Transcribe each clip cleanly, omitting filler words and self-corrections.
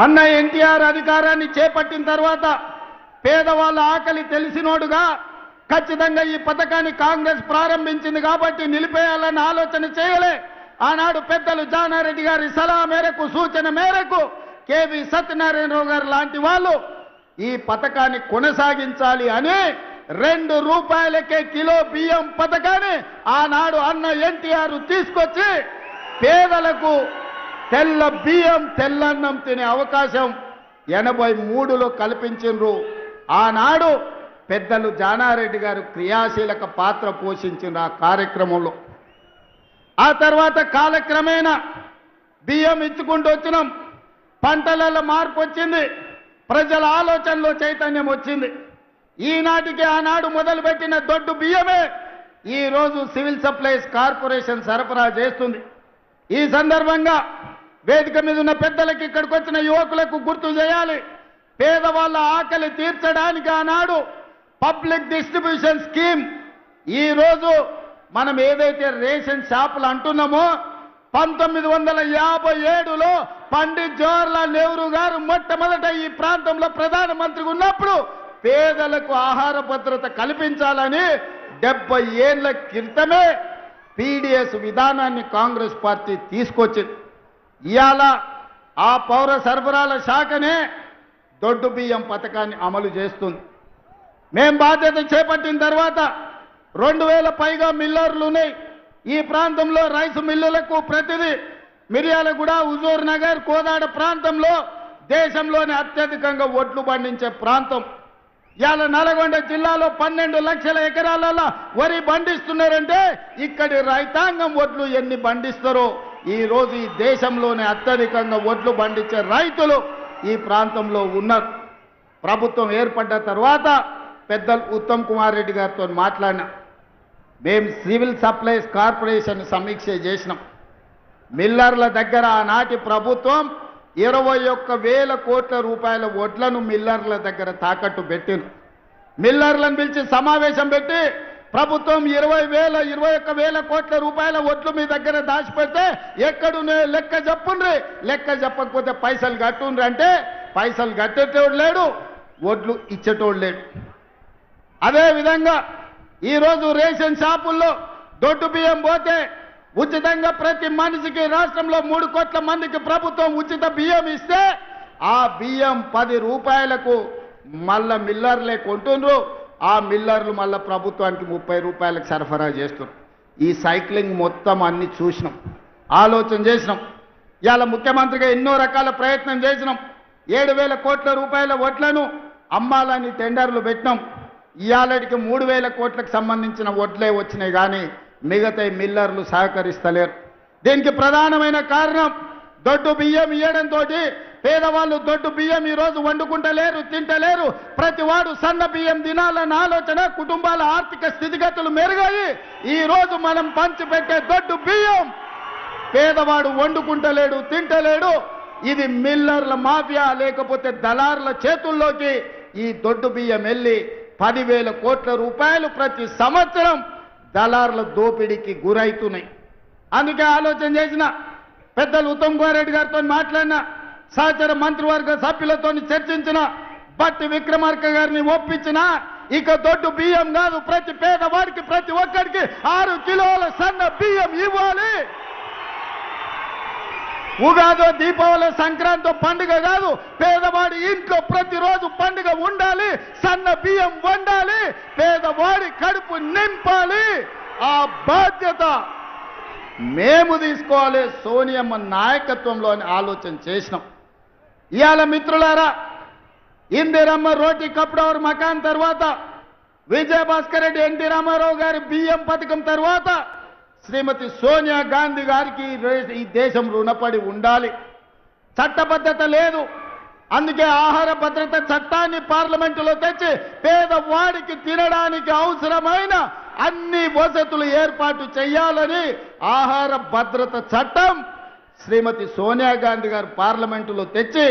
అన్న ఎన్టీఆర్ అధికారాన్ని చేపట్టిన తర్వాత పేదవాళ్ళ ఆకలి తెలిసినోడుగా ఖచ్చితంగా ఈ పథకాన్ని కాంగ్రెస్ ప్రారంభించింది కాబట్టి నిలిపేయాలని ఆలోచన చేయలే. ఆనాడు పెద్దలు జానారెడ్డి గారి సలహా మేరకు సూచన మేరకు కేవీ సత్యనారాయణరావు గారు లాంటి వాళ్ళు ఈ పథకాన్ని కొనసాగించాలి అని ₹2 కిలో బియ్యం పథకాన్ని ఆనాడు అన్న ఎన్టీఆర్ తీసుకొచ్చి పేదలకు తెల్ల బియ్యం తెల్లన్నం తినే అవకాశం 83లో కల్పించిండ్రు. ఆనాడు పెద్దలు జానారెడ్డి గారు క్రియాశీలక పాత్ర పోషించిన ఆ కార్యక్రమంలో. ఆ తర్వాత కాలక్రమేణా బియ్యం ఇచ్చుకుంటూ వచ్చినాం. పంటలలో మార్పు వచ్చింది, ప్రజల ఆలోచనలో చైతన్యం వచ్చింది. ఈనాటికి ఆనాడు మొదలుపెట్టిన దొడ్డు బియ్యమే ఈరోజు సివిల్ సప్లైస్ కార్పొరేషన్ సరఫరా చేస్తుంది. ఈ సందర్భంగా వేదిక మీద ఉన్న పెద్దలకు, ఇక్కడికి వచ్చిన యువకులకు గుర్తు చేయాలి, పేదవాళ్ళ ఆకలి తీర్చడానికి ఆనాడు పబ్లిక్ డిస్ట్రిబ్యూషన్ స్కీమ్, ఈరోజు మనం ఏదైతే రేషన్ షాపులు అంటున్నామో 1957లో పండిత్ జవహర్లాల్ నెహ్రూ గారు మొట్టమొదట ఈ ప్రాంతంలో ప్రధానమంత్రిగా ఉన్నప్పుడు పేదలకు ఆహార భద్రత కల్పించాలని 70 ఏళ్ల క్రితమే పీడీఎస్ విధానాన్ని కాంగ్రెస్ పార్టీ తీసుకొచ్చింది. ఇవాళ ఆ పౌర సరఫరాల శాఖనే దొడ్డు బియ్యం పథకాన్ని అమలు చేస్తుంది. మేం బాధ్యత చేపట్టిన తర్వాత 2000 పైగా మిల్లర్లు ఉన్నాయి ఈ ప్రాంతంలో. రైసు మిల్లులకు ప్రతిదీ మిర్యాలగూడ, హుజూర్ నగర్, కోదాడ ప్రాంతంలో దేశంలోనే అత్యధికంగా ఒడ్లు పండించే ప్రాంతం. ఇవాళ నల్గొండ జిల్లాలో 12 లక్షల ఎకరాలలో వరి పండిస్తున్నారంటే ఇక్కడి రైతాంగం ఒడ్లు ఎన్ని పండిస్తారో. ఈ రోజు ఈ దేశంలోనే అత్యధికంగా ఒడ్లు పండించే రైతులు ఈ ప్రాంతంలో ఉన్నారు. ప్రభుత్వం ఏర్పడ్డ తర్వాత పెద్దలు ఉత్తమ్ కుమార్ రెడ్డి గారితో మాట్లాడినా. మేము సివిల్ సప్లైస్ కార్పొరేషన్ సమీక్ష చేసినాం. మిల్లర్ల దగ్గర ఆనాటి ప్రభుత్వం 21,000 కోట్ల రూపాయల వడ్లను మిల్లర్ల దగ్గర తాకట్టు పెట్టింది. మిల్లర్లను పిలిచి సమావేశం పెట్టి ప్రభుత్వం 21,000 కోట్ల రూపాయల వడ్లు మీ దగ్గర దాచిపెడితే ఎక్కడునే లెక్క చెప్పుండ్రి, లెక్క చెప్పకపోతే పైసలు కట్టుండ్రి అంటే పైసలు కట్టేటోడు లేడు, వడ్లు ఇచ్చేటోడు లేడు. అదేవిధంగా ఈరోజు రేషన్ షాపుల్లో దొడ్డు బియ్యం పోతే ఉచితంగా ప్రతి మనిషికి రాష్ట్రంలో 3 కోట్ల మందికి ప్రభుత్వం ఉచిత బియ్యం ఇస్తే ఆ బియ్యం 10 రూపాయలకు మళ్ళా మిల్లర్లే కొంటుండ్రు. ఆ మిల్లర్లు మళ్ళా ప్రభుత్వానికి 30 రూపాయలకు సరఫరా చేస్తున్నారు. ఈ సైక్లింగ్ మొత్తం అన్ని చూసినాం, ఆలోచన చేసినాం. ఇవాళ ముఖ్యమంత్రిగా ఎన్నో రకాల ప్రయత్నం చేసినాం. 7,000 కోట్ల రూపాయల వడ్లను అమ్మాలని టెండర్లు పెట్టినాం. ఇవాళకి 3,000 కోట్లకు సంబంధించిన వడ్లే వచ్చినాయి, కానీ మిగతా మిల్లర్లు సహకరిస్తలేరు. దీనికి ప్రధానమైన కారణం దొడ్డు బియ్యం ఇవ్వడంతో పేదవాళ్ళు దొడ్డు బియ్యం ఈరోజు వండుకుంటలేరు, తింటలేరు. ప్రతి వాడు సన్న బియ్యం తినాలన్న ఆలోచన, కుటుంబాల ఆర్థిక స్థితిగతులు మెరుగాయి ఈరోజు మనం పంచిపెట్టే దొడ్డు బియ్యం పేదవాడు వండుకుంటలేడు, తింటలేడు. ఇది మిల్లర్ల మాఫియా లేకపోతే దళారుల చేతుల్లోకి ఈ దొడ్డు బియ్యం వెళ్ళి 10,000 కోట్ల రూపాయలు ప్రతి సంవత్సరం దళారుల దోపిడీకి గురవుతున్నాయి. అందుకే ఆలోచన చేసిన పెద్దలు ఉత్తమ్ కుమార్ రెడ్డి గారితో మాట్లాడిన, సహచర మంత్రివర్గ సభ్యులతో చర్చించిన, బట్టి విక్రమార్క గారిని ఒప్పించిన, ఇక దొడ్డు బియ్యం కాదు, ప్రతి పేదవాడికి ప్రతి ఒక్కడికి 6 కిలోల సన్న బియ్యం ఇవ్వాలి. ఉగాదో, దీపావళి, సంక్రాంతి పండుగ కాదు, పేదవాడి ఇంట్లో ప్రతిరోజు పండుగ ఉండాలి, సన్న బియ్యం వండాలి, పేదవాడి కడుపు నింపాలి. ఆ బాధ్యత మేము తీసుకోవాలి. సోనియమ్మ నాయకత్వంలో ఆలోచన చేసినాం. ఇవాళ మిత్రులారా, ఇందిరమ్మ రోటీ కప్డవర్ మకాన్ తర్వాత, విజయభాస్కర్ రెడ్డి, ఎన్టీ రామారావు గారి బియ్యం పథకం తర్వాత శ్రీమతి సోనియా గాంధీ గారికి ఈ దేశం రుణపడి ఉండాలి. చట్టబద్ధత లేదు, అందుకే ఆహార భద్రత చట్టాన్ని పార్లమెంటులో తెచ్చి పేదవాడికి తినడానికి అవసరమైన అన్ని వసతులు ఏర్పాటు చేయాలని ఆహార భద్రత చట్టం శ్రీమతి సోనియా గాంధీ గారు పార్లమెంటులో తెచ్చి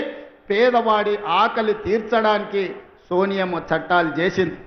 పేదవాడి ఆకలి తీర్చడానికి సోనియమ్మ చట్టాలు చేసింది.